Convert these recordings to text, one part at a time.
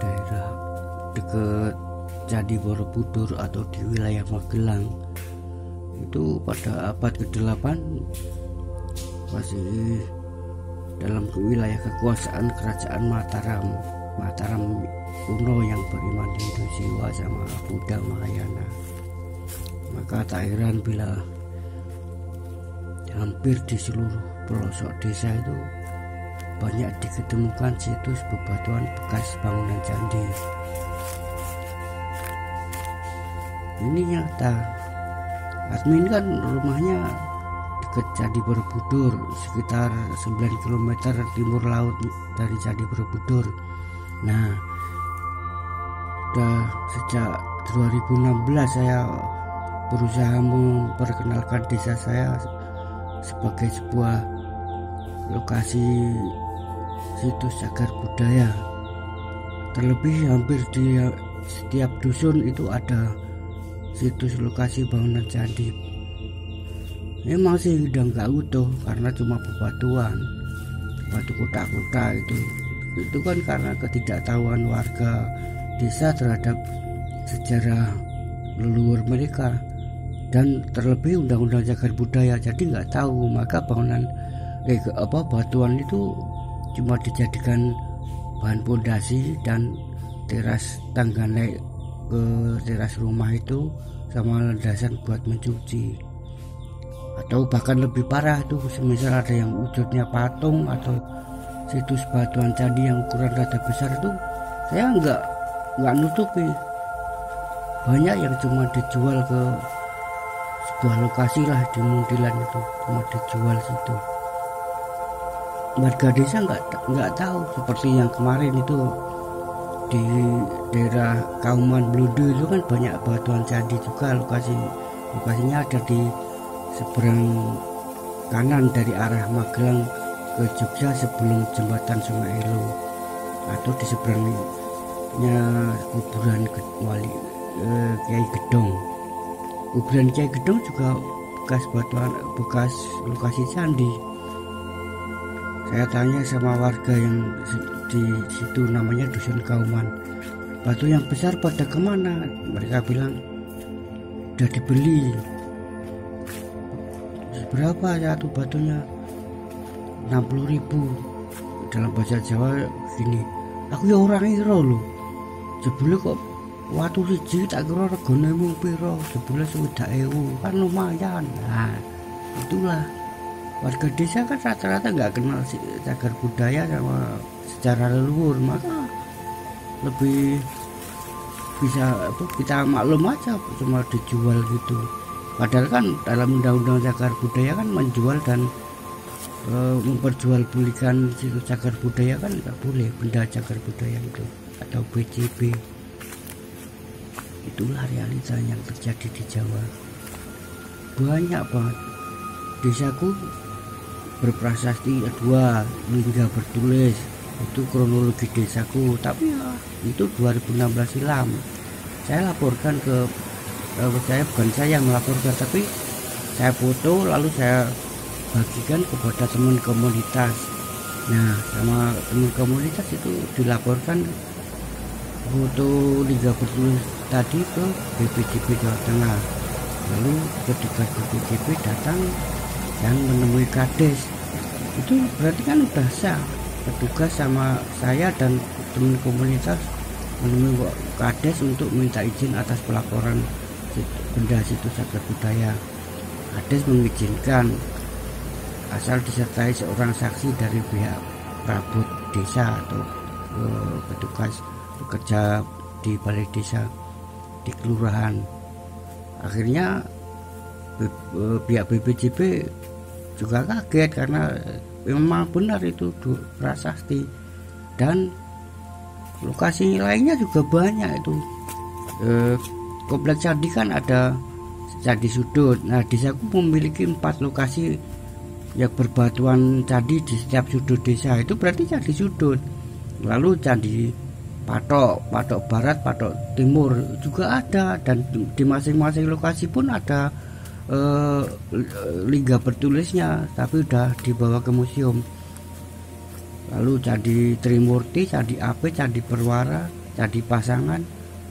Daerah dekat Candi Borobudur atau di wilayah Magelang itu pada abad ke-8 masih dalam wilayah kekuasaan kerajaan Mataram kuno yang beriman Hindu Siwa sama Buddha Mahayana. Maka tak heran bila hampir di seluruh pelosok desa itu banyak diketemukan situs bebatuan bekas bangunan candi. Ini nyata. Admin kan rumahnya dekat Candi Borobudur, sekitar 9 km timur laut dari Candi Borobudur. Nah, udah sejak 2016 saya berusaha memperkenalkan desa saya sebagai sebuah lokasi situs cagar budaya. Terlebih hampir di setiap dusun itu ada situs lokasi bangunan candi. Memang sih udah nggak utuh karena cuma bebatuan, batu kotak-kotak itu kan karena ketidaktahuan warga desa terhadap sejarah leluhur mereka, dan terlebih undang-undang cagar budaya, jadi nggak tahu. Maka bangunan batuan itu cuma dijadikan bahan pondasi dan teras tangga naik ke teras rumah itu sama landasan buat mencuci. Atau bahkan lebih parah tuh, semisal ada yang wujudnya patung atau situs batuan candi yang ukuran rada besar itu, saya nggak nutupi. Banyak yang cuma dijual ke sebuah lokasi lah di Muntilan, itu cuma dijual situ. Warga desa nggak tahu. Seperti yang kemarin itu di daerah Kauman Bludu itu kan banyak batuan candi juga. Lokasinya ada di seberang kanan dari arah Magelang ke Jogja sebelum jembatan Sungai Elo, atau di seberangnya kuburan Kiai Gedong. Kuburan Kiai Gedong juga bekas lokasi candi. Saya tanya sama warga yang di situ, namanya Dusun Kauman, batu yang besar pada kemana? Mereka bilang udah dibeli. Berapa satu batunya? 60.000. Dalam bahasa Jawa gini, aku ya orang iro loh, jebule kok watu siji tak kira regane mung pira, jebule 20.000, kan lumayan. Nah, itulah warga desa kan rata-rata nggak kenal cagar budaya sama secara leluhur, maka lebih bisa kita maklum aja cuma dijual gitu. Padahal kan dalam undang-undang cagar budaya kan menjual dan memperjualbelikan situs cagar budaya kan nggak boleh, benda cagar budaya itu atau BCB. Itulah realita yang terjadi di Jawa. Banyak banget. Desaku berprasasti 2 hingga bertulis, itu kronologi desaku, tapi ya itu 2016 silam. Saya laporkan ke bukan saya yang melaporkan, tapi saya foto lalu saya bagikan kepada teman komunitas. Nah, sama teman komunitas itu dilaporkan foto liga bertulis tadi ke BPJP Jawa Tengah. Lalu petugas BPJP datang dan menemui Kades. Itu berarti kan udah sah. Petugas sama saya dan teman komunitas menemui Kades untuk minta izin atas pelaporan benda situs cagar budaya. Kades mengizinkan asal disertai seorang saksi dari pihak perabot desa atau petugas bekerja di balai desa di kelurahan. Akhirnya pihak BPJP juga kaget karena memang benar itu prasasti, dan lokasi lainnya juga banyak itu. Kompleks candi kan ada candi sudut. Nah, desaku memiliki 4 lokasi yang berbatuan candi di setiap sudut desa. Itu berarti candi sudut. Lalu candi patok barat, patok timur juga ada, dan di masing-masing lokasi pun ada liga bertulisnya, tapi udah dibawa ke museum. Lalu candi Trimurti, candi Ape, candi Perwara, candi Pasangan,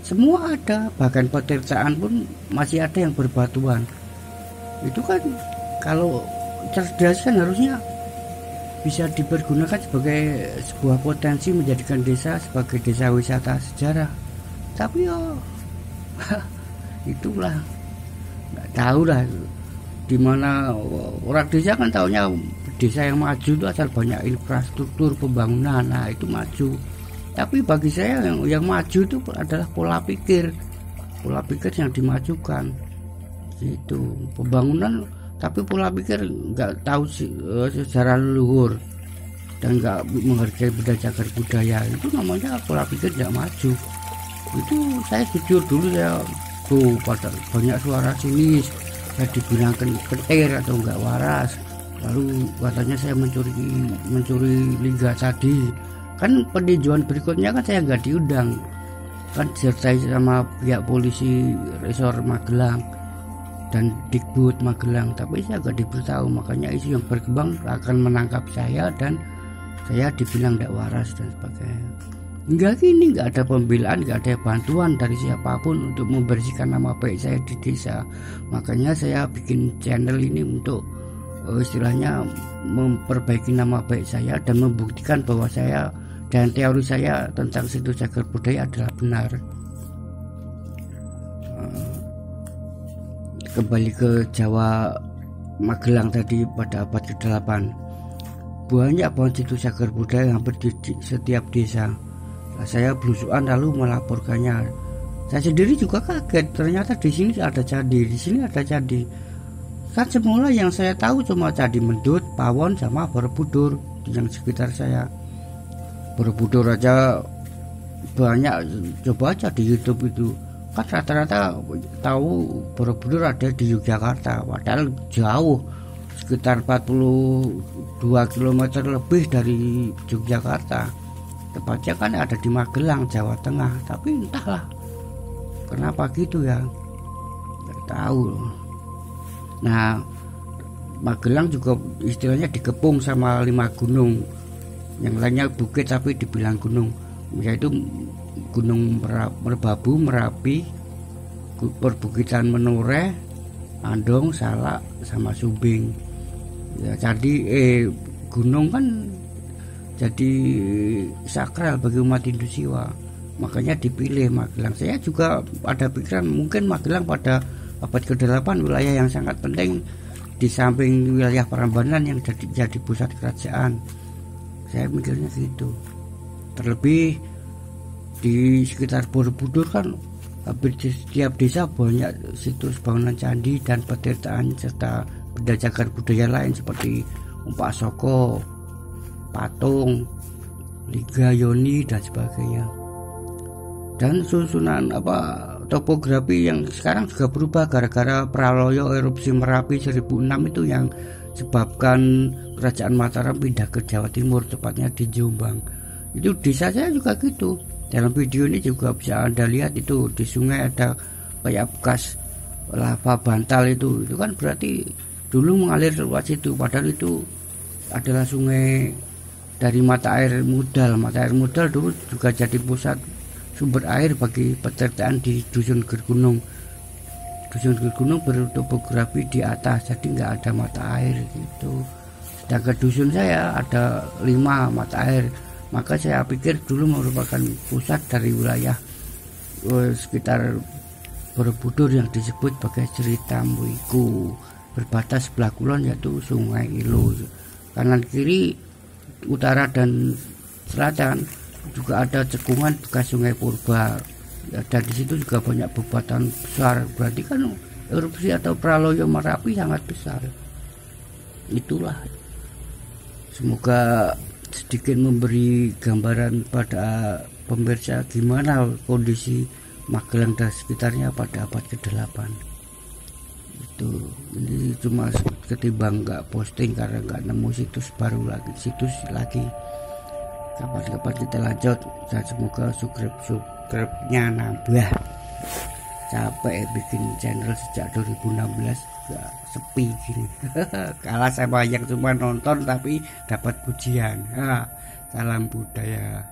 semua ada. Bahkan petirtaan pun masih ada yang berbatuan. Itu kan kalau cerdas kan harusnya bisa dipergunakan sebagai sebuah potensi menjadikan desa sebagai desa wisata sejarah. Tapi itulah, nggak tahu lah di mana orang desa kan taunya desa yang maju itu asal banyak infrastruktur pembangunan. Nah, itu maju. Tapi bagi saya yang maju itu adalah pola pikir yang dimajukan. Itu pembangunan, tapi pola pikir nggak tahu sejarah leluhur dan nggak menghargai benda cagar budaya, itu namanya pola pikir tidak maju. Itu saya jujur dulu ya, pada banyak suara sinis, saya dibilangkan petir atau nggak waras, lalu katanya saya mencuri liga tadi. Kan peninjauan berikutnya kan saya nggak diundang, kan disertai sama pihak polisi Resor Magelang dan Dikbud Magelang, tapi saya nggak diberitahu. Makanya isu yang berkembang akan menangkap saya dan saya dibilang tidak waras dan sebagainya. Hingga kini nggak ada pembelaan, nggak ada bantuan dari siapapun untuk membersihkan nama baik saya di desa. Makanya saya bikin channel ini untuk istilahnya memperbaiki nama baik saya dan membuktikan bahwa saya dan teori saya tentang situs cagar budaya adalah benar. Kembali ke Jawa Magelang tadi, pada abad ke-8 banyak pohon situs cagar budaya hampir di setiap desa. Saya belusukan lalu melaporkannya. Saya sendiri juga kaget, ternyata di sini ada candi, di sini ada candi. Kan semula yang saya tahu cuma Candi Mendut, Pawon, sama Borobudur yang sekitar saya. Borobudur aja banyak, coba aja di YouTube itu. Kan rata-rata tahu Borobudur ada di Yogyakarta, padahal jauh, sekitar 42 km lebih dari Yogyakarta. Tepatnya kan ada di Magelang, Jawa Tengah. Tapi entahlah kenapa gitu ya, nggak tahu. Nah, Magelang juga istilahnya dikepung sama 5 gunung, yang lainnya bukit tapi dibilang gunung, yaitu Gunung Merbabu, Merapi, Perbukitan Menoreh, Andong, Salak, sama Sumbing. Ya, jadi gunung kan jadi sakral bagi umat Hindu Siwa, makanya dipilih Magelang. Saya juga ada pikiran mungkin Magelang pada abad ke-8 wilayah yang sangat penting di samping wilayah Prambanan yang jadi pusat kerajaan. Saya mikirnya gitu. Terlebih di sekitar Borobudur kan hampir di setiap desa banyak situs bangunan candi dan petirtaan serta benda cagar budaya lain seperti Umpak Soko, patung, Liga Yoni dan sebagainya. Dan susunan topografi yang sekarang juga berubah gara-gara Praloyo erupsi Merapi 1006 itu yang sebabkan Kerajaan Mataram pindah ke Jawa Timur, tepatnya di Jombang. Itu desa saya juga gitu. Dalam video ini juga bisa Anda lihat, itu di sungai ada kayak bekas lava bantal. Itu kan berarti dulu mengalir lewat situ, padahal itu adalah sungai dari mata air Mudal. Mata air Mudal dulu juga jadi pusat sumber air bagi peternakan di Dusun Gergunung. Dusun Gergunung bertopografi di atas, jadi nggak ada mata air gitu. Sedangkan dusun saya ada 5 mata air, maka saya pikir dulu merupakan pusat dari wilayah sekitar Borobudur yang disebut sebagai Cerita Muiku. Berbatas sebelah kulon yaitu Sungai Ilo, kanan kiri utara dan selatan juga ada cekungan bekas Sungai Purba ya, dan di situ juga banyak bebatuan besar. Berarti kan erupsi atau praloyo Merapi sangat besar. Itulah, semoga sedikit memberi gambaran pada pemirsa gimana kondisi Magelang dan sekitarnya pada abad ke-8. Itu ini cuma ketimbang nggak posting karena nggak nemu situs baru lagi, kapan-kapan kita lanjut. Dan semoga subscribe-nya nambah. Capek bikin channel sejak 2016 gak sepi gini. Kalah sama yang cuma nonton tapi dapat pujian. Salam budaya.